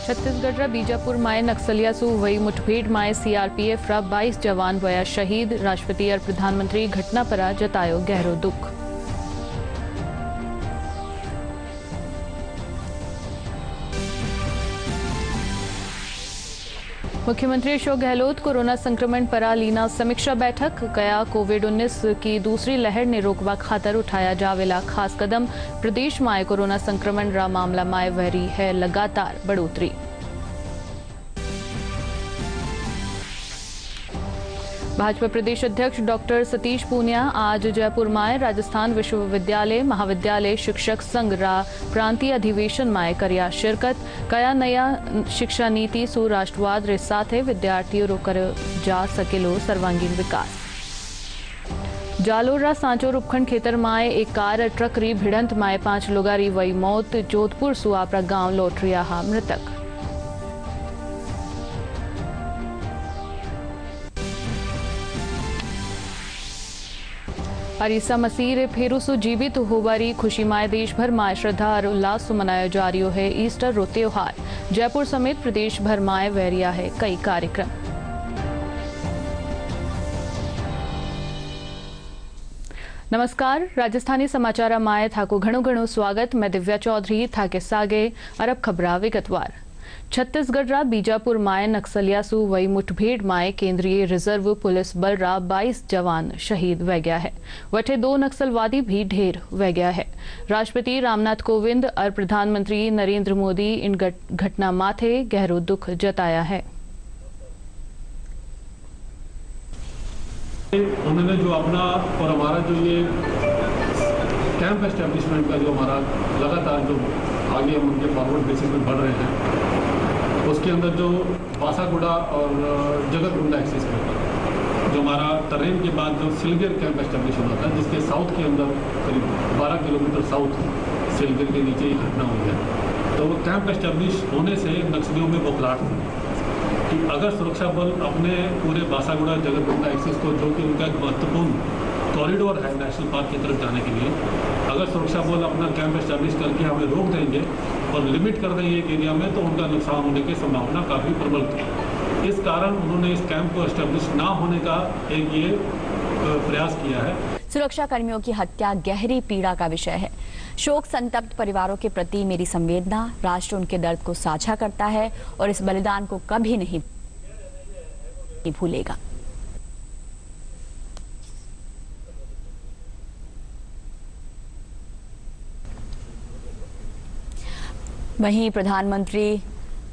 छत्तीसगढ़ रा बीजापुर माए नक्सलिया सु वही मुठभेड़ माए सीआरपीएफ रा 22 जवान वया शहीद। राष्ट्रपति और प्रधानमंत्री घटना पर जतायो गहरो दुख। मुख्यमंत्री अशोक गहलोत कोरोना संक्रमण पर लीना समीक्षा बैठक। कया कोविड-19 की दूसरी लहर ने रोकवा खातर उठाया जावेला खास कदम। प्रदेश में कोरोना संक्रमण रा मामला में वहरी है लगातार बढ़ोतरी। भाजपा प्रदेश अध्यक्ष डॉक्टर सतीश पूनिया आज जयपुर में राजस्थान विश्वविद्यालय महाविद्यालय शिक्षक संघ रा प्रांतीय अधिवेशन में करिया शिरकत। कया नया शिक्षा नीति सु राष्ट्रवाद रे साथे विद्यार्थियों रो कर जा सकेलो सर्वांगीण विकास। जालोर रा सांचोर उपखंड खेतर में एक कार ट्रक री भिड़ंत में 5 लोगारी वही मौत। जोधपुर सु आपरा गांव लौट रिया हा मृतक। और ईसा मसीह रे फेरू सु जीवित होबारी खुशी माए देश भर में श्रद्धा और उल्लास से मनाया जा रही है ईस्टर रो त्योहार। जयपुर समेत प्रदेश भर में वहरिया है कई कार्यक्रम। नमस्कार, राजस्थानी समाचार माए थाको घणो घणो स्वागत। मैं दिव्या चौधरी थाके सागे अरब खबरा विगतवार। छत्तीसगढ़ रा बीजापुर माए नक्सलिया सु वही मुठभेड़ माए केंद्रीय रिजर्व पुलिस बल रा 22 जवान शहीद वह गया है। वठे 2 नक्सलवादी भी ढेर वह गया है। राष्ट्रपति रामनाथ कोविंद और प्रधानमंत्री नरेंद्र मोदी इन घटना माथे गहरो दुख जताया है। उन्होंने जो अपना और हमारा जो ये कैंप एस्टेब्लिशमेंट का जो हमारा लगातार जो आगे हम उनके फॉरवर्ड बेसिस में बढ़ रहे हैं, उसके अंदर जो बासागुड़ा और जगतगुंडा एक्सिस में जो हमारा तर्रेम के बाद जो सिलगर कैंप एस्टेब्लिश होता है, जिसके साउथ के अंदर करीब 12 किलोमीटर साउथ सिलगर के नीचे ही घटना हुई है। तो वो कैंप एस्टेब्लिश होने से नक्सलियों में बौखलाहट थी कि अगर सुरक्षा बल अपने पूरे बासागुड़ा जगतगुंडा एक्सिस को, जो कि उनका एक महत्वपूर्ण कॉरिडोर है नेशनल पार्क की तरफ जाने के लिए, अगर सुरक्षा बल अपना कैंप एस्टैब्लिश करके हमें रोक देंगे और लिमिट कर देंगे एक एरिया में, तो उनका नुकसान होने की संभावना काफ़ी प्रबल थी। इस कारण उन्होंने इस कैंप को एस्टैब्लिश ना होने का एक ये प्रयास किया है। सुरक्षा कर्मियों की हत्या गहरी पीड़ा का विषय है। शोक संतप्त परिवारों के प्रति मेरी संवेदना। राष्ट्र उनके दर्द को साझा करता है और इस बलिदान को कभी नहीं भूलेगा। वहीं प्रधानमंत्री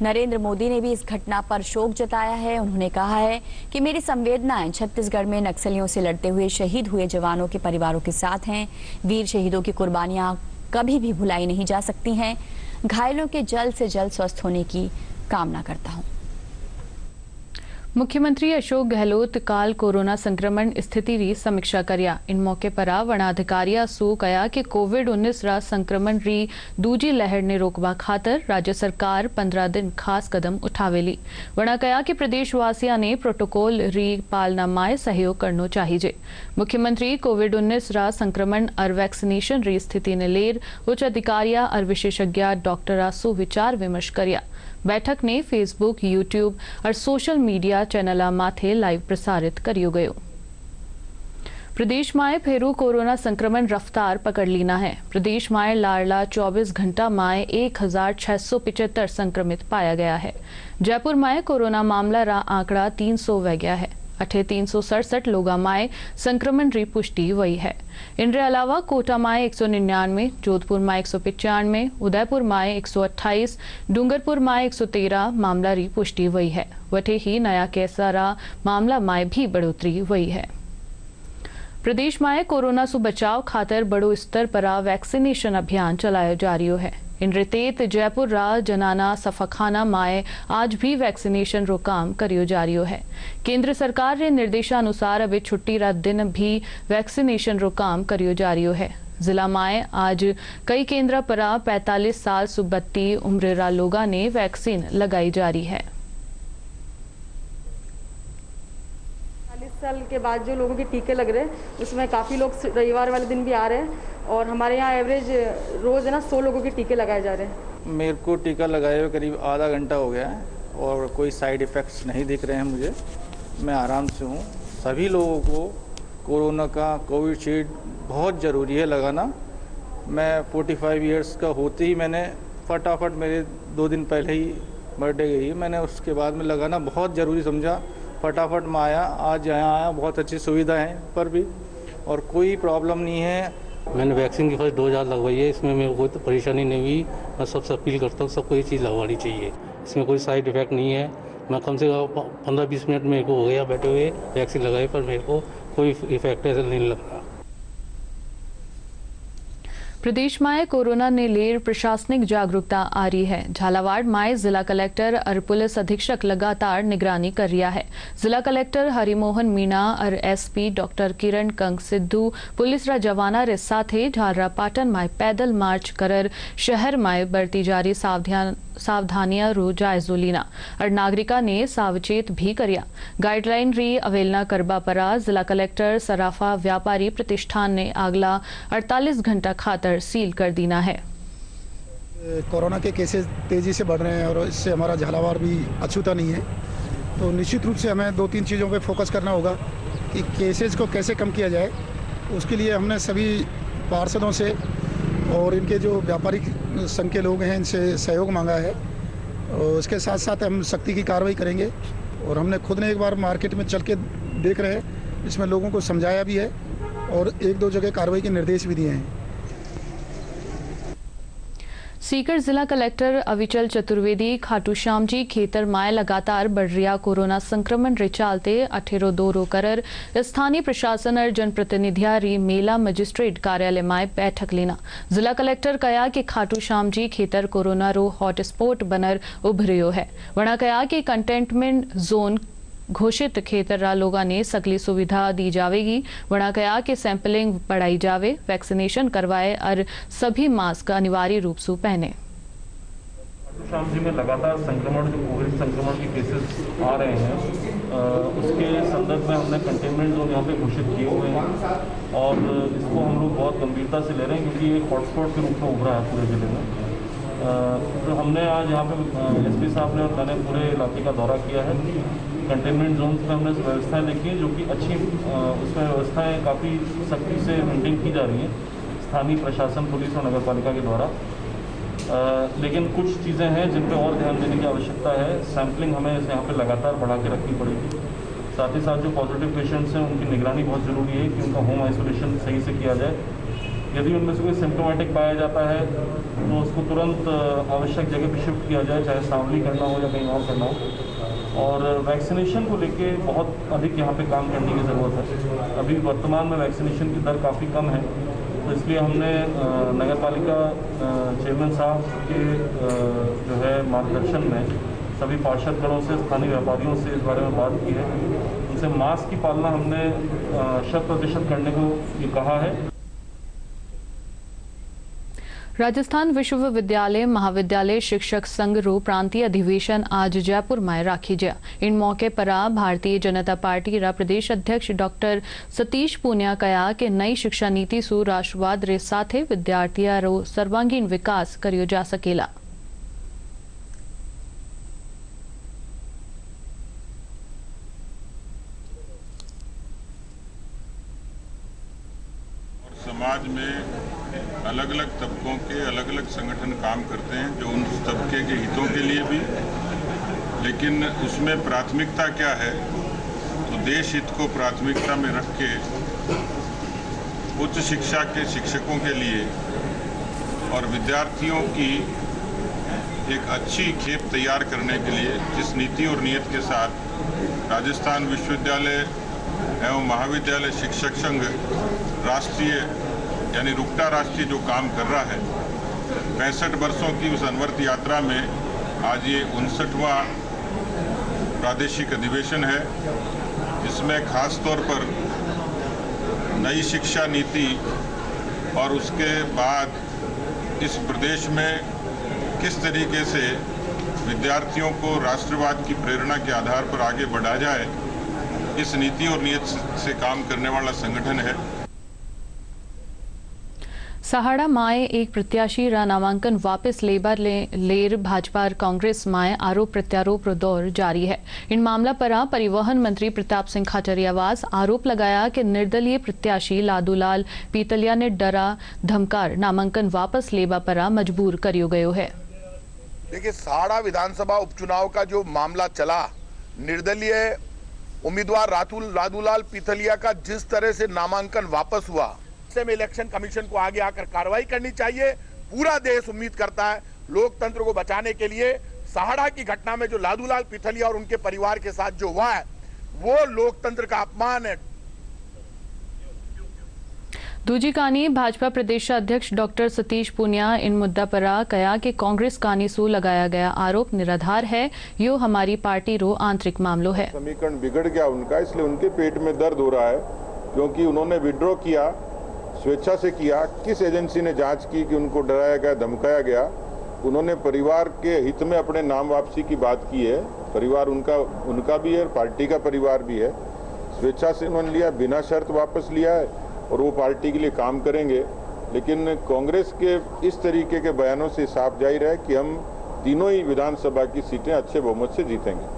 नरेंद्र मोदी ने भी इस घटना पर शोक जताया है। उन्होंने कहा है कि मेरी संवेदनाएं छत्तीसगढ़ में नक्सलियों से लड़ते हुए शहीद हुए जवानों के परिवारों के साथ हैं। वीर शहीदों की कुर्बानियां कभी भी भुलाई नहीं जा सकती हैं। घायलों के जल्द से जल्द स्वस्थ होने की कामना करता हूं। मुख्यमंत्री अशोक गहलोत काल कोरोना संक्रमण स्थिति री समीक्षा कर्या। इन मौके पर वनाधिकारिया सु कया कि कोविड-19 रा संक्रमण री दूजी लहर ने रोकवा खातर राज्य सरकार 15 दिन खास कदम उठावेली। वना कया कि प्रदेशवासियों ने प्रोटोकॉल री पालना माए सहयोग करनो चाहिए। मुख्यमंत्री कोविड-19 रा संक्रमण और वैक्सीनेशन री स्थिति ने लेर उच्च अधिकारिया और विशेषज्ञ डॉक्टरा सु विचार विमर्श कर्या। बैठक ने फेसबुक, यूट्यूब और सोशल मीडिया चैनल माथे लाइव प्रसारित करियो गयो। प्रदेश में फेरू कोरोना संक्रमण रफ्तार पकड़ लीना है। प्रदेश में लाड़ला 24 घंटा में 1675 संक्रमित पाया गया है। जयपुर में कोरोना मामला रा आंकड़ा 300 वह गया है। 367 लोगों में संक्रमण री पुष्टि हुई है। इनके अलावा कोटा में 199, जोधपुर में 195, उदयपुर में 128, डूंगरपुर में 113 मामला री पुष्टि हुई है। वटे ही नया कैसरा मामला में भी बढ़ोतरी हुई है। प्रदेश में कोरोना से बचाव खातर बड़ो स्तर पर वैक्सीनेशन अभियान चलाया जा रही है। इन रितेत जयपुर रा जनाना सफाखाना माए आज भी वैक्सीनेशन रो काम करियो जा रही है। केंद्र सरकार रे निर्देशानुसार अब छुट्टी रा दिन भी वैक्सीनेशन रो काम करियो जा रही है। जिला माए आज कई केंद्र पर 45 साल से 32 उम्र रा लोगा ने वैक्सीन लगाई जा रही है। साल के बाद जो लोगों के टीके लग रहे हैं उसमें काफ़ी लोग रविवार वाले दिन भी आ रहे हैं और हमारे यहाँ एवरेज रोज़ है ना 100 लोगों के टीके लगाए जा रहे हैं। मेरे को टीका लगाए हुए करीब आधा घंटा हो गया है और कोई साइड इफ़ेक्ट्स नहीं दिख रहे हैं मुझे। मैं आराम से हूँ। सभी लोगों को कोरोना का कोविशील्ड बहुत ज़रूरी है लगाना। मैं 45 इयर्स का होते ही मैंने फटाफट, मेरे 2 दिन पहले ही बर्थडे गई, मैंने उसके बाद में लगाना बहुत ज़रूरी समझा। फटाफट में आया, आज यहाँ आया। बहुत अच्छी सुविधा है पर भी और कोई प्रॉब्लम नहीं है। मैंने वैक्सीन की फर्स्ट डोज आज लगवाई है। इसमें मेरे को कोई परेशानी नहीं हुई। मैं सबसे अपील करता हूँ सबको ये चीज़ लगवानी चाहिए। इसमें कोई साइड इफ़ेक्ट नहीं है। मैं कम से कम 15-20 मिनट मेरे को हो गया बैठे हुए वैक्सीन लगाए, पर मेरे को कोई इफेक्ट ऐसा नहीं लग रहा। प्रदेश में कोरोना ने लेर प्रशासनिक जागरूकता आ रही है। झालावाड़ में जिला कलेक्टर और पुलिस अधीक्षक लगातार निगरानी कर रहा है। जिला कलेक्टर हरिमोहन मीणा और एसपी डॉक्टर किरण कंग सिद्धू पुलिस रा जवाना रे साथे झालरा पाटन में पैदल मार्च कर शहर में बरती जारी सावधानियां रो जायजो लीना और नागरिका ने सावचेत भी करिया। गाइडलाइन री अवेलना करबा परा जिला कलेक्टर सराफा व्यापारी प्रतिष्ठान ने अगला 48 घंटा खातर सील कर देना है। कोरोना के केसेस तेजी से बढ़ रहे हैं और इससे हमारा झालावाड़ भी अछूता नहीं है, तो निश्चित रूप से हमें 2-3 चीज़ों पे फोकस करना होगा कि केसेस को कैसे कम किया जाए। उसके लिए हमने सभी पार्षदों से और इनके जो व्यापारिक संघ के लोग हैं इनसे सहयोग मांगा है और उसके साथ साथ हम सख्ती की कार्रवाई करेंगे। और हमने खुद ने एक बार मार्केट में चल के देख रहे हैं, इसमें लोगों को समझाया भी है और 1-2 जगह कार्रवाई के निर्देश भी दिए हैं। सीकर जिला कलेक्टर अविचल चतुर्वेदी खाटू श्याम जी खेतर में लगातार बढ़ रहा कोरोना संक्रमण रे चलते 18 दौरो कर स्थानीय प्रशासन और जनप्रतिनिधिया री मेला मजिस्ट्रेट कार्यालय में बैठक लेना। जिला कलेक्टर कहा कि खाटू श्याम जी खेतर कोरोना रो हॉटस्पॉट बनर उभरियो है। वणा कहा कि कंटेनमेंट जोन घोषित खेतर लोगों ने सगली सुविधा दी जाएगी। वणा कहा कि सैंपलिंग बढ़ाई जावे, वैक्सीनेशन करवाए और सभी मास्क अनिवार्य रूप से पहने। शाम जी में लगातार संक्रमण जो कोविड संक्रमण के केसेस आ रहे हैं उसके संदर्भ में हमने कंटेनमेंट जोन यहाँ पे घोषित किए हुए हैं और इसको हम लोग बहुत गंभीरता से ले रहे हैं क्योंकि एक हॉटस्पॉट के रूप में उभरा है पूरे जिले में। तो हमने आज यहाँ पे एसपी साहब ने और मैंने पूरे इलाके का दौरा किया है। कंटेनमेंट जोन्स में हमने व्यवस्थाएं देखी हैं जो कि अच्छी उसमें व्यवस्थाएं काफ़ी सख्ती से मेंटेन की जा रही हैं स्थानीय प्रशासन, पुलिस और नगर पालिका के द्वारा। लेकिन कुछ चीज़ें हैं जिन पे और ध्यान देने की आवश्यकता है। सैम्पलिंग हमें यहाँ पे लगातार बढ़ा के रखनी पड़ेगी। साथ ही साथ जो पॉजिटिव पेशेंट्स हैं उनकी निगरानी बहुत ज़रूरी है कि उनका होम आइसोलेशन सही से किया जाए। यदि उनमें से कोई सिम्टोमेटिक पाया जाता है तो उसको तुरंत आवश्यक जगह पर शिफ्ट किया जाए, चाहे सांवली करना हो या कहीं और करना हो। और वैक्सीनेशन को लेके बहुत अधिक यहाँ पे काम करने की ज़रूरत है। अभी वर्तमान में वैक्सीनेशन की दर काफ़ी कम है, तो इसलिए हमने नगर पालिका चेयरमैन साहब के जो है मार्गदर्शन में सभी पार्षदगणों से, स्थानीय व्यापारियों से इस बारे में बात की है। उनसे मास्क की पालना हमने 100% करने को ये कहा है। राजस्थान विश्वविद्यालय महाविद्यालय शिक्षक संघ रो प्रांतीय अधिवेशन आज जयपुर में राखी गया। इन मौके पर भारतीय जनता पार्टी रा प्रदेश अध्यक्ष डॉक्टर सतीश पूनिया कहा कि नई शिक्षा नीति सु राष्ट्रवाद रे साथे विद्यार्थियों रो सर्वांगीण विकास करियो जा सकेला। समाज में अलग अलग तबकों के अलग अलग संगठन काम करते हैं जो उन तबके के हितों के लिए भी, लेकिन उसमें प्राथमिकता क्या है तो देश हित को प्राथमिकता में रख के उच्च शिक्षा के शिक्षकों के लिए और विद्यार्थियों की एक अच्छी खेप तैयार करने के लिए जिस नीति और नियत के साथ राजस्थान विश्वविद्यालय एवं महाविद्यालय शिक्षक संघ राष्ट्रीय यानी रुकटा राष्ट्रीय जो काम कर रहा है, 65 वर्षों की उस अनवरत यात्रा में आज ये 59वां प्रादेशिक अधिवेशन है, जिसमें खास तौर पर नई शिक्षा नीति और उसके बाद इस प्रदेश में किस तरीके से विद्यार्थियों को राष्ट्रवाद की प्रेरणा के आधार पर आगे बढ़ाया जाए, इस नीति और नियत से काम करने वाला संगठन है। सहाड़ा माए एक प्रत्याशी रा नामांकन वापस लेबर लेर भाजपा और कांग्रेस माए आरोप प्रत्यारोप दौर जारी है। इन मामला पर परिवहन मंत्री प्रताप सिंह खाचरियावास आरोप लगाया कि निर्दलीय प्रत्याशी लादूलाल पीतलिया ने डरा धमकार नामांकन वापस लेबा पर मजबूर करियो गयो है। देखिए, सहाड़ा विधानसभा उपचुनाव का जो मामला चला, निर्दलीय उम्मीदवार लादूलाल पीतलिया का जिस तरह से नामांकन वापस हुआ, में इलेक्शन कमीशन को आगे आकर कार्रवाई करनी चाहिए। पूरा देश उम्मीद करता है लोकतंत्र को बचाने के लिए। सहाड़ा की घटना में जो लादूलाल पीतलिया और उनके परिवार के साथ जो हुआ है वो लोकतंत्र का अपमान है। दूजी कानी भाजपा प्रदेश अध्यक्ष डॉक्टर सतीश पूनिया इन मुद्दा पर कहा कि कांग्रेस कानी सू लगाया गया आरोप निराधार है। यो हमारी पार्टी रो आंतरिक मामलो है। समीकरण बिगड़ गया उनका, इसलिए उनके पेट में दर्द हो रहा है क्योंकि उन्होंने विड्रॉ किया, स्वेच्छा से किया। किस एजेंसी ने जांच की कि उनको डराया गया, धमकाया गया? उन्होंने परिवार के हित में अपने नाम वापसी की बात की है। परिवार उनका भी है, पार्टी का परिवार भी है। स्वेच्छा से उन्होंने लिया, बिना शर्त वापस लिया है और वो पार्टी के लिए काम करेंगे। लेकिन कांग्रेस के इस तरीके के बयानों से साफ जाहिर है कि हम तीनों ही विधानसभा की सीटें अच्छे बहुमत से जीतेंगे।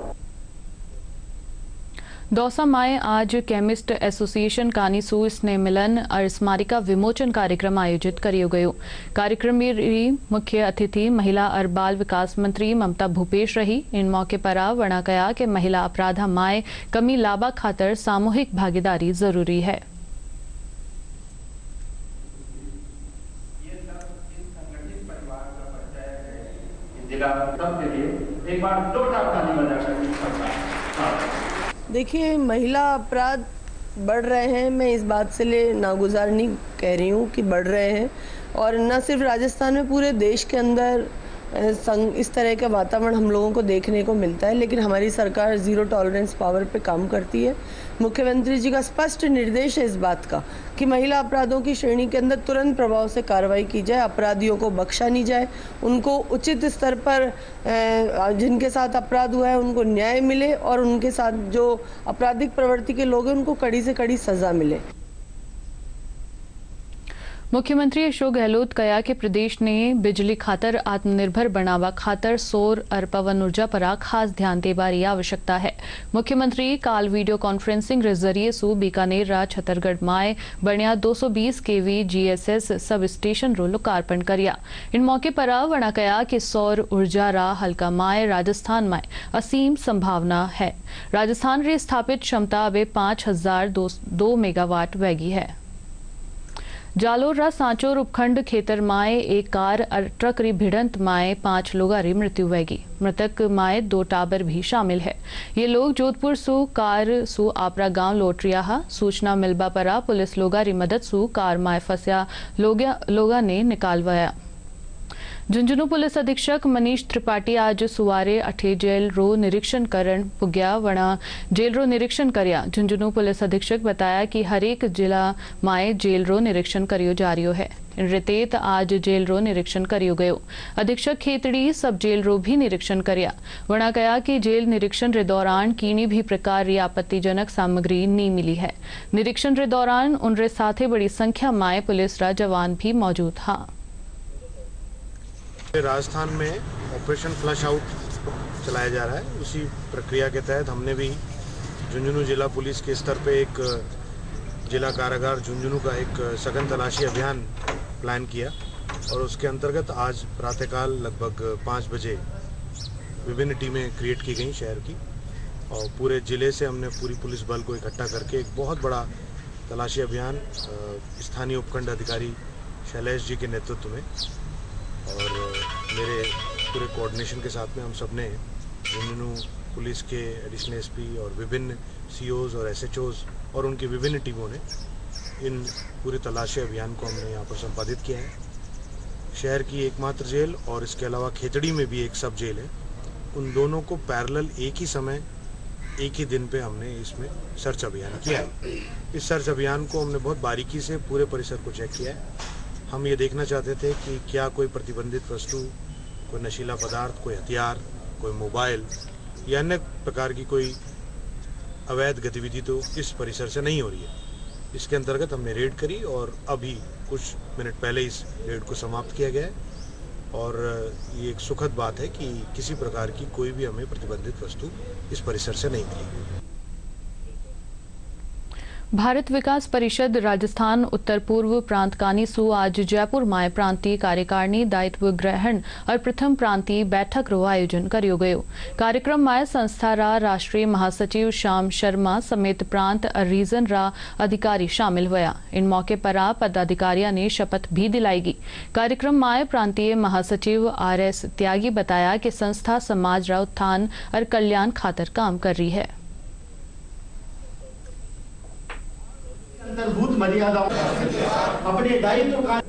दौसा माए आज केमिस्ट एसोसिएशन कानी सू स्नेह मिलन और स्मारिका विमोचन कार्यक्रम आयोजित करियो गयो। कार्यक्रम में मुख्य अतिथि महिला और बाल विकास मंत्री ममता भूपेश रही। इन मौके पर वणा कया कि महिला अपराधा माए कमी लाभा खातर सामूहिक भागीदारी जरूरी है। देखिए, महिला अपराध बढ़ रहे हैं। मैं इस बात से नागुजार नहीं कह रही हूँ कि बढ़ रहे हैं, और न सिर्फ राजस्थान में, पूरे देश के अंदर इस तरह का वातावरण हम लोगों को देखने को मिलता है। लेकिन हमारी सरकार जीरो टॉलरेंस पावर पे काम करती है। मुख्यमंत्री जी का स्पष्ट निर्देश है इस बात का कि महिला अपराधों की श्रेणी के अंदर तुरंत प्रभाव से कार्रवाई की जाए, अपराधियों को बख्शा नहीं जाए, उनको उचित स्तर पर जिनके साथ अपराध हुआ है उनको न्याय मिले, और उनके साथ जो आपराधिक प्रवृत्ति के लोग हैं उनको कड़ी से कड़ी सजा मिले। मुख्यमंत्री अशोक गहलोत कहा कि प्रदेश ने बिजली खातर आत्मनिर्भर बनावा खातर सौर और पवन ऊर्जा पर खास ध्यान देबारी आवश्यकता है। मुख्यमंत्री काल वीडियो कॉन्फ्रेंसिंग रे जरिए सू बीकानेर रा छतरगढ़ माए बनिया 220 kV GSS सब स्टेशन रो लोकार्पण करिया। इन मौके पर वणा कहा कि सौर ऊर्जा रा हल्का माए राजस्थान माए असीम संभावना है। राजस्थान रे स्थापित क्षमता अबे 5002 मेगावाट वैगी है। जालोर रा सांचोर उपखंड खेतर माए एक कार और ट्रक री भिड़ंत माए 5 लोगा री मृत्यु वैगी। मृतक माए 2 टाबर भी शामिल है। ये लोग जोधपुर सू कार सू आपरा गांव लौट रिया हा। सूचना मिलबा परा पुलिस लोगा री मदद सू कार माए फंसिया लोगा ने निकालवाया। झुंझुनू पुलिस अधीक्षक मनीष त्रिपाठी आज सुवारे अठे जेल रो निरीक्षण करण पुग्या। वणा जेल रो निरीक्षण करया। झुंझुनू पुलिस अधीक्षक बताया कि हरेक जिला माए जेल रो निरीक्षण करियो जा रियो है। रितेत आज जेल रो निरीक्षण करियो गयो। अधीक्षक खेतड़ी सब जेल रो भी निरीक्षण करया। वणा कहा कि जेल निरीक्षण रे दौरान कीनी भी प्रकार री आपत्तिजनक सामग्री नहीं मिली है। निरीक्षण रे दौरान उनरे साथे बड़ी संख्या माए पुलिस रा जवान भी मौजूद हा। राजस्थान में ऑपरेशन फ्लश आउट चलाया जा रहा है। उसी प्रक्रिया के तहत हमने भी झुंझुनू जिला पुलिस के स्तर पे एक जिला कारागार झुंझुनू का एक सघन तलाशी अभियान प्लान किया, और उसके अंतर्गत आज प्रातःकाल लगभग 5 बजे विभिन्न टीमें क्रिएट की गई शहर की, और पूरे ज़िले से हमने पूरी पुलिस बल को इकट्ठा करके एक बहुत बड़ा तलाशी अभियान स्थानीय उपखंड अधिकारी शैलेश जी के नेतृत्व में और मेरे पूरे कोऑर्डिनेशन के साथ में हम सब ने झुंझुनू पुलिस के एडिशनल एसपी और विभिन्न सीओज और एसएचओज और उनकी विभिन्न टीमों ने इन पूरे तलाशी अभियान को हमने यहाँ पर संपादित किया है। शहर की एकमात्र जेल और इसके अलावा खेतड़ी में भी एक सब जेल है, उन दोनों को पैरेलल एक ही समय एक ही दिन पे हमने इसमें सर्च अभियान किया है। इस सर्च अभियान को हमने बहुत बारीकी से पूरे परिसर को चेक किया है। हम ये देखना चाहते थे कि क्या कोई प्रतिबंधित वस्तु, कोई नशीला पदार्थ, कोई हथियार, कोई मोबाइल या अन्य प्रकार की कोई अवैध गतिविधि तो इस परिसर से नहीं हो रही है। इसके अंतर्गत हमने रेड करी और अभी कुछ मिनट पहले इस रेड को समाप्त किया गया है और ये एक सुखद बात है कि किसी प्रकार की कोई भी हमें प्रतिबंधित वस्तु इस परिसर से नहीं मिली। भारत विकास परिषद राजस्थान उत्तर पूर्व प्रांत कानीसू आज जयपुर माय प्रांतीय कार्यकारिणी दायित्व ग्रहण और प्रथम प्रांतीय बैठक रो आयोजन करियो गयो। कार्यक्रम में संस्था रा राष्ट्रीय महासचिव श्याम शर्मा समेत प्रांत और रीजन रा अधिकारी शामिल हुआ। इन मौके पर पदाधिकारियों ने शपथ भी दिलाएगी। कार्यक्रम में प्रांतीय महासचिव RS त्यागी बताया कि संस्था समाज रा उत्थान और कल्याण खातर काम कर रही है।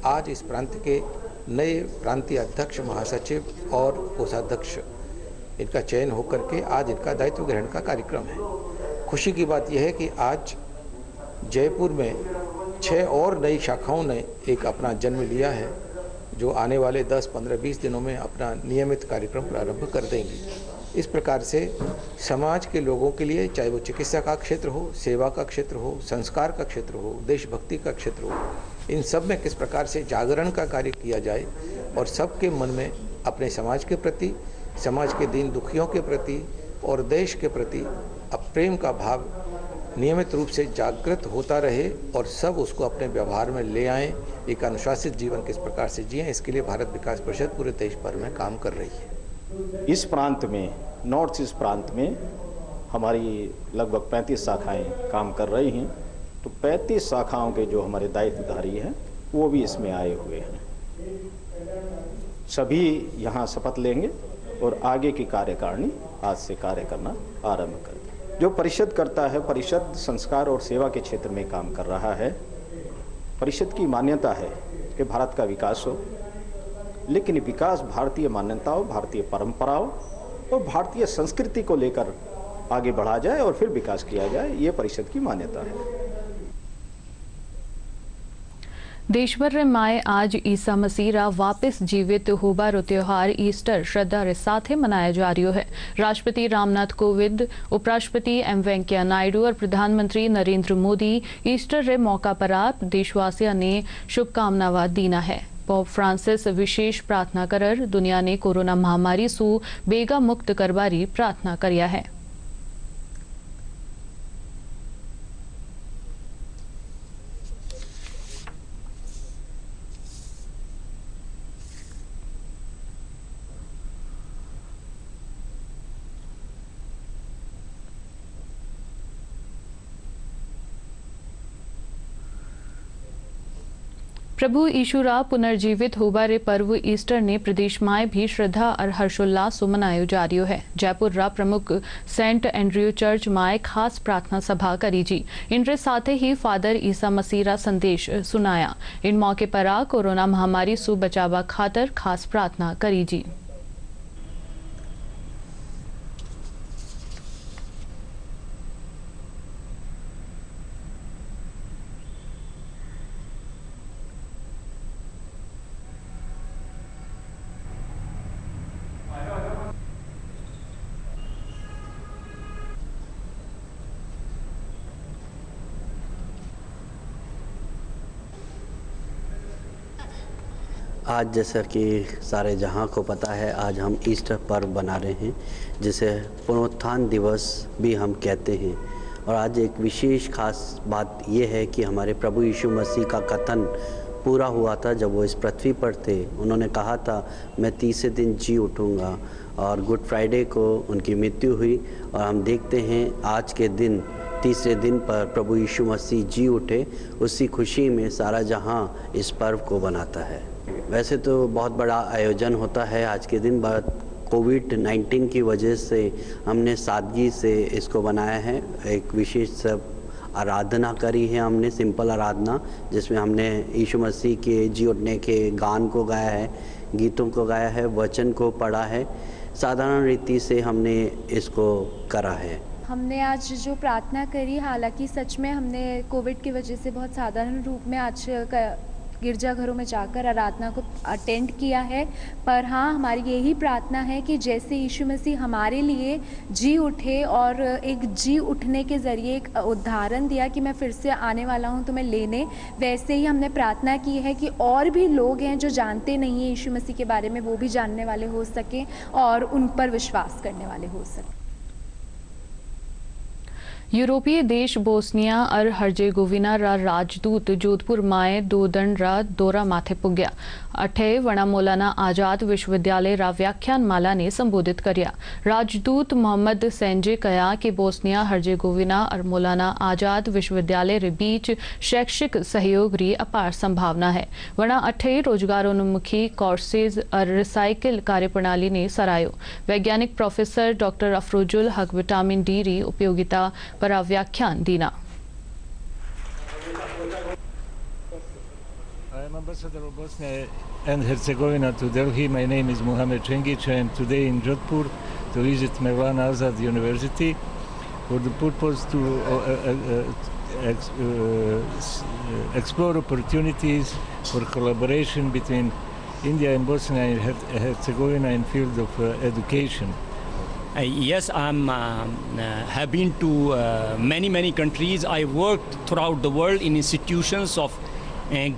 आज इस प्रांत के नए प्रांतीय अध्यक्ष, महासचिव और कोषाध्यक्ष इनका चयन होकर के आज इनका दायित्व ग्रहण का कार्यक्रम है। खुशी की बात यह है कि आज जयपुर में 6 और नई शाखाओं ने एक अपना जन्म लिया है, जो आने वाले 10, 15, 20 दिनों में अपना नियमित कार्यक्रम प्रारंभ कर देंगी। इस प्रकार से समाज के लोगों के लिए, चाहे वो चिकित्सा का क्षेत्र हो, सेवा का क्षेत्र हो, संस्कार का क्षेत्र हो, देशभक्ति का क्षेत्र हो, इन सब में किस प्रकार से जागरण का कार्य किया जाए और सबके मन में अपने समाज के प्रति, समाज के दीन दुखियों के प्रति और देश के प्रति प्रेम का भाव नियमित रूप से जागृत होता रहे और सब उसको अपने व्यवहार में ले आएं। एक अनुशासित जीवन किस प्रकार से जिएं, इसके लिए भारत विकास परिषद पूरे देश भर में काम कर रही है। इस प्रांत में, नॉर्थ ईस्ट प्रांत में हमारी लगभग 35 शाखाएं काम कर रही हैं। तो 35 शाखाओं के जो हमारे दायित्वधारी हैं वो भी इसमें आए हुए हैं। सभी यहाँ शपथ लेंगे और आगे की कार्यकारिणी आज से कार्य करना आरंभ कर दें। जो परिषद करता है, परिषद संस्कार और सेवा के क्षेत्र में काम कर रहा है। परिषद की मान्यता है कि भारत का विकास हो, लेकिन विकास भारतीय मान्यताओं, भारतीय परंपराओं और भारतीय संस्कृति को लेकर आगे बढ़ा जाए और फिर विकास किया जाए, ये परिषद की मान्यता है। देश भर में आज ईसा मसीह रा वापस जीवित होबारो त्योहार ईस्टर श्रद्धा रे साथे मनाया जा रही है। राष्ट्रपति रामनाथ कोविंद, उपराष्ट्रपति M वेंकैया नायडू और प्रधानमंत्री नरेंद्र मोदी ईस्टर रे मौका पर देशवासियों ने शुभकामनावां दीना है। पोप फ्रांसिस विशेष प्रार्थना करर दुनिया ने कोरोना महामारी सु बेगा मुक्त करवारी प्रार्थना करिया है। प्रभु यीशु रा पुनर्जीवित होबारे पर्व ईस्टर ने प्रदेश में भी श्रद्धा और हर्षोल्लास मनायो जा रही है। जयपुर रा प्रमुख सेंट एंड्रयू चर्च में खास प्रार्थना सभा करी जी। इनके साथ ही फादर ईसा मसीह रा संदेश सुनाया। इन मौके पर कोरोना महामारी सु बचावा खातर खास प्रार्थना करी जी। आज जैसा कि सारे जहां को पता है, आज हम ईस्टर पर्व बना रहे हैं, जिसे पुनरुत्थान दिवस भी हम कहते हैं। और आज एक विशेष खास बात यह है कि हमारे प्रभु यीशु मसीह का कथन पूरा हुआ था जब वो इस पृथ्वी पर थे। उन्होंने कहा था, मैं तीसरे दिन जी उठूँगा, और गुड फ्राइडे को उनकी मृत्यु हुई। और हम देखते हैं आज के दिन, तीसरे दिन पर प्रभु यीशु मसीह जी उठे। उसी खुशी में सारा जहां इस पर्व को बनाता है। वैसे तो बहुत बड़ा आयोजन होता है आज के दिन, कोविड-19 की वजह से हमने सादगी से इसको बनाया है। एक विशेष सब आराधना करी है हमने, सिंपल आराधना, जिसमें हमने यीशु मसीह के जी उठने के गान को गाया है, गीतों को गाया है, वचन को पढ़ा है। साधारण रीति से हमने इसको करा है। हमने आज जो प्रार्थना करी, हालांकि सच में हमने कोविड की वजह से बहुत साधारण रूप में आज गिरजाघरों में जाकर आराधना को अटेंड किया है। पर हाँ, हमारी यही प्रार्थना है कि जैसे यीशु मसीह हमारे लिए जी उठे और एक जी उठने के ज़रिए एक उदाहरण दिया कि मैं फिर से आने वाला हूँ तुम्हें लेने, वैसे ही हमने प्रार्थना की है कि और भी लोग हैं जो जानते नहीं हैं यीशु मसीह के बारे में, वो भी जानने वाले हो सकें और उन पर विश्वास करने वाले हो सकें। यूरोपीय देश बोस्निया और हर्जेगोविना रा राजदूत जोधपुर माए 2 दिन रा दौरा माथे पुग्या। 8 वणा मौलाना आजाद विश्वविद्यालय रा व्याख्यान माला ने संबोधित कर्या। राजदूत मोहम्मद सेंजे कया कि बोस्निया हर्जेगोविना और मौलाना आजाद विश्वविद्यालय रे बीच शैक्षिक सहयोग री अपार संभावना है। वणा 8 रोजगारोन्मुखी कोर्सेज और रिसाइकिल कार्यप्रणाली ने सरायो। वैज्ञानिक प्रोफेसर डॉक्टर अफरोजुल हक विटामिन डी री उपयोगिता पर व्याख्यान दीना। I am Ambassador of Bosnia and Herzegovina to Delhi. My name is Muhammad Cengic. I am today in Jodhpur to visit Mevlana Azad University for the purpose to explore opportunities for collaboration between India and Bosnia and Herzegovina in field of education. Yes, have been to many countries. I worked throughout the world in institutions of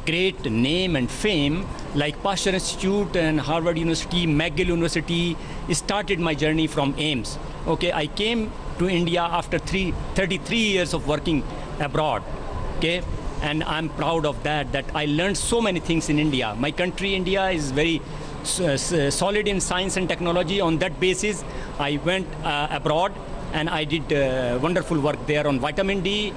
great name and fame like Pasteur Institute and Harvard University, McGill University. Started my journey from AIMS. Okay, I came to India after 33 years of working abroad. Okay, and I'm proud of that I learned so many things in India. My country, India, is very solid in science and technology. On that basis, I went abroad and I did wonderful work there on vitamin D.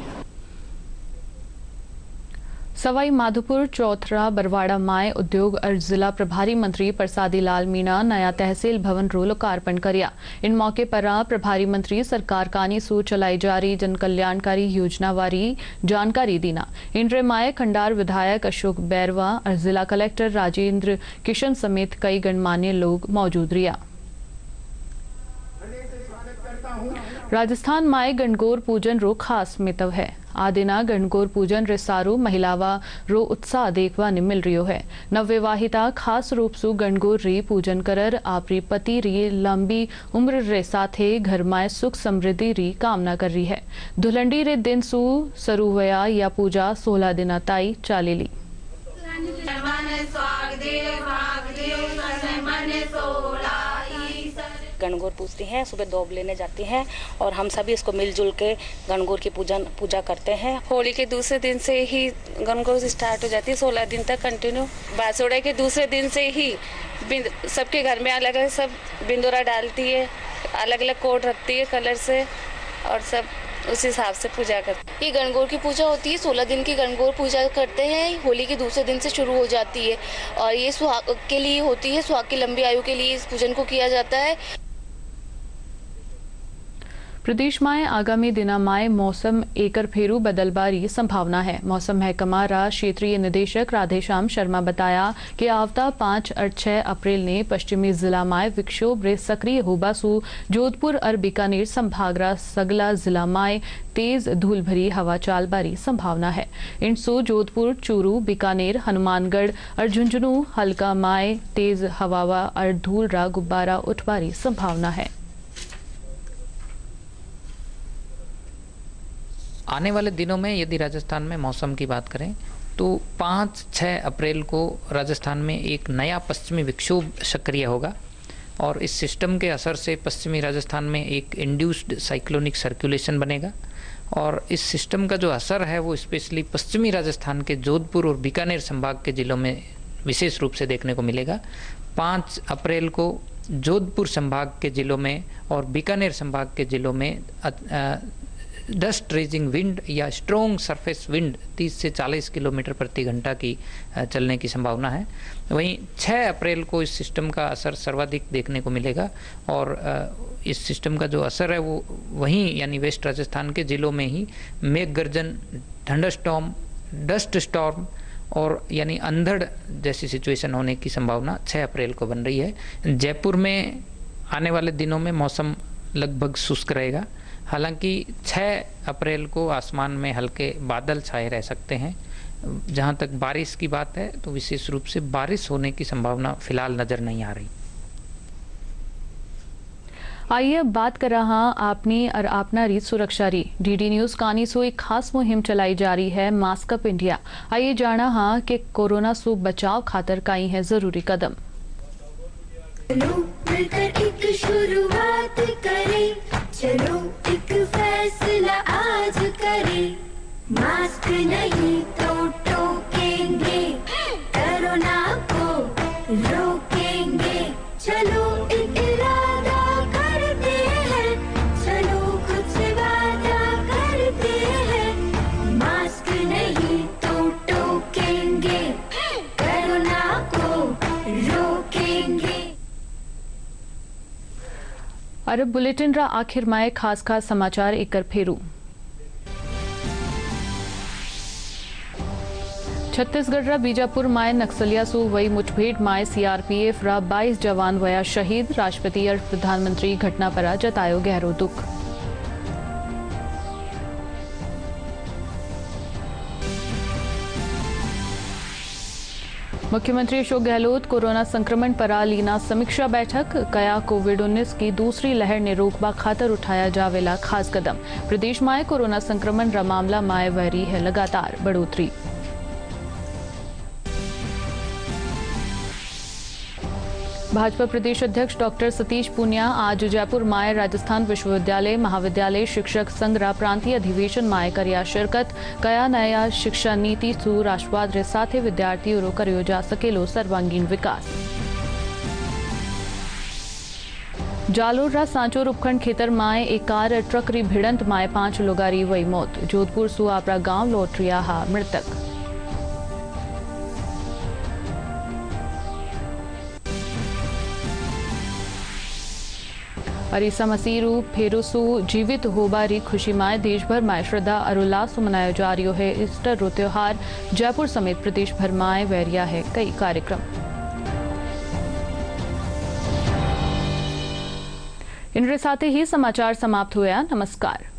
Sawai Madhopur चौथरा Barwara माए उद्योग और जिला प्रभारी मंत्री प्रसादी लाल मीणा नया तहसील भवन रो लोकार्पण कर्या। इन मौके पर प्रभारी मंत्री सरकार कानी सू चलाई जा रही जन कल्याणकारी योजना वारी जानकारी दीना। इन माए खंडार विधायक अशोक बैरवा और जिला कलेक्टर राजेंद्र किशन समेत कई गणमान्य लोग मौजूद रिया। राजस्थान माए गणगौर पूजन रो खास मितव है। आदिना गणगौर पूजन रे सारू महिलावा रो उत्साह देखवा ने मिल रियो है। नवविवाहिता खास रूप सु गणगौर री पूजन करर आपरी पति री लंबी उम्र रे साथे घर माए सुख समृद्धि री कामना कर रही है। धुलंडी रे दिन सु सरुवया या पूजा 16 दिना ताई चालेली। गणगौर पूजती हैं, सुबह दोब लेने जाती हैं और हम सभी इसको मिलजुल के गणगौर की पूजा करते हैं। होली के दूसरे दिन से ही गणगौर स्टार्ट हो जाती है, 16 दिन तक कंटिन्यू। बासोड़े के दूसरे दिन से ही सबके घर में अलग अलग सब बिंदुरा डालती है, अलग अलग कोड रखती है कलर से और सब उस हिसाब से पूजा करते हैं। ये गणगौर की पूजा होती है, 16 दिन की गणगौर पूजा करते हैं। होली के दूसरे दिन से शुरू हो जाती है और ये सुहाग के लिए होती है, सुहाग की लंबी आयु के लिए इस पूजन को किया जाता है। प्रदेश में आगामी दिना माए मौसम एकर फेरू बदलबारी संभावना है। मौसम महकमा रा क्षेत्रीय निदेशक राधेश्याम शर्मा बताया कि आवता 5 और 6 अप्रैल ने पश्चिमी जिला माए विक्षोभ रे सक्रिय होबासु जोधपुर और बीकानेर संभाग रा सगला जिला माए तेज धूल भरी हवा चाल बारी संभावना है। इनसो जोधपुर, चूरू, बीकानेर, हनुमानगढ़ और झुंझुनू हल्का माए तेज हवावा और धूल रा गुब्बारा उठबारी संभावना है। आने वाले दिनों में यदि राजस्थान में मौसम की बात करें तो 5-6 अप्रैल को राजस्थान में एक नया पश्चिमी विक्षोभ सक्रिय होगा और इस सिस्टम के असर से पश्चिमी राजस्थान में एक इंड्यूस्ड साइक्लोनिक सर्कुलेशन बनेगा और इस सिस्टम का जो असर है वो स्पेशली पश्चिमी राजस्थान के जोधपुर और बीकानेर संभाग के ज़िलों में विशेष रूप से देखने को मिलेगा। 5 अप्रैल को जोधपुर संभाग के ज़िलों में और बीकानेर संभाग के ज़िलों में डस्ट रेजिंग विंड या स्ट्रॉन्ग सरफेस विंड 30 से 40 किलोमीटर प्रति घंटा की चलने की संभावना है। वहीं 6 अप्रैल को इस सिस्टम का असर सर्वाधिक देखने को मिलेगा और इस सिस्टम का जो असर है वो वहीं यानी वेस्ट राजस्थान के ज़िलों में ही मेघ गर्जन, थंडरस्टॉर्म, डस्ट स्टॉर्म और यानी अंधड़ जैसी सिचुएशन होने की संभावना 6 अप्रैल को बन रही है। जयपुर में आने वाले दिनों में मौसम लगभग शुष्क रहेगा। हालांकि 6 अप्रैल को आसमान में हल्के बादल छाए रह सकते हैं। जहाँ तक बारिश की बात है तो विशेष रूप से बारिश होने की संभावना फिलहाल नजर नहीं आ रही। आइए अब बात कर रहा आपनी और आपना रीत सुरक्षा री डीडी न्यूज कानी सो एक खास मुहिम चलाई जा रही है मास्क अप इंडिया। आइए जाना हाँ कि कोरोना सो बचाव खातर काई है जरूरी कदम। चलो मिलकर एक शुरुआत करें, चलो एक फैसला आज करें, मास्क नहीं तो टोकेंगे, कोरोना को रोकेंगे, चलो एक इरादा करते हैं, चलो खुद से वादा करते हैं, मास्क नहीं तो टोकेंगे, कोरोना को रोकेंगे। अरब बुलेटिन रा आखिर माए खास समाचार एक कर फेरू। छत्तीसगढ़ रा बीजापुर माए नक्सलिया सु वही मुठभेड़ माए सीआरपीएफ रा 22 जवान वया शहीद। राष्ट्रपति और प्रधानमंत्री घटना पर जतायो गहरो दुख। मुख्यमंत्री अशोक गहलोत कोरोना संक्रमण पर लीना समीक्षा बैठक। कया कोविड-19 की दूसरी लहर ने रोकबा खातर उठाया जावेला खास कदम। प्रदेश में कोरोना संक्रमण रा मामला माए वरी है लगातार बढ़ोतरी। भाजपा प्रदेश अध्यक्ष डॉक्टर सतीश पूनिया आज जयपुर माए राजस्थान विश्वविद्यालय महाविद्यालय शिक्षक संघ रा प्रांतीय अधिवेशन माए करिया शिरकत। कया नया शिक्षा नीति सु राष्ट्रवाद रे साथे विद्यार्थियों रो करियो जा सकेलो सर्वांगीण विकास। जालोर रा सांचोर उपखंड खेतर माए एक कार ट्रक री भिड़ंत माए 5 लोगारी वही मौत। जोधपुर सु आपरा गांव लौट रिया हा मृतक। ईसा मसीह रू फेरुसु जीवित होबारी खुशी माए देश भर में श्रद्धा और उल्लास से मनाया जा रही है ईस्टर रो त्योहार। जयपुर समेत प्रदेश भर में वैरिया है कई कार्यक्रम। इनके साथ ही समाचार समाप्त हुआ। नमस्कार।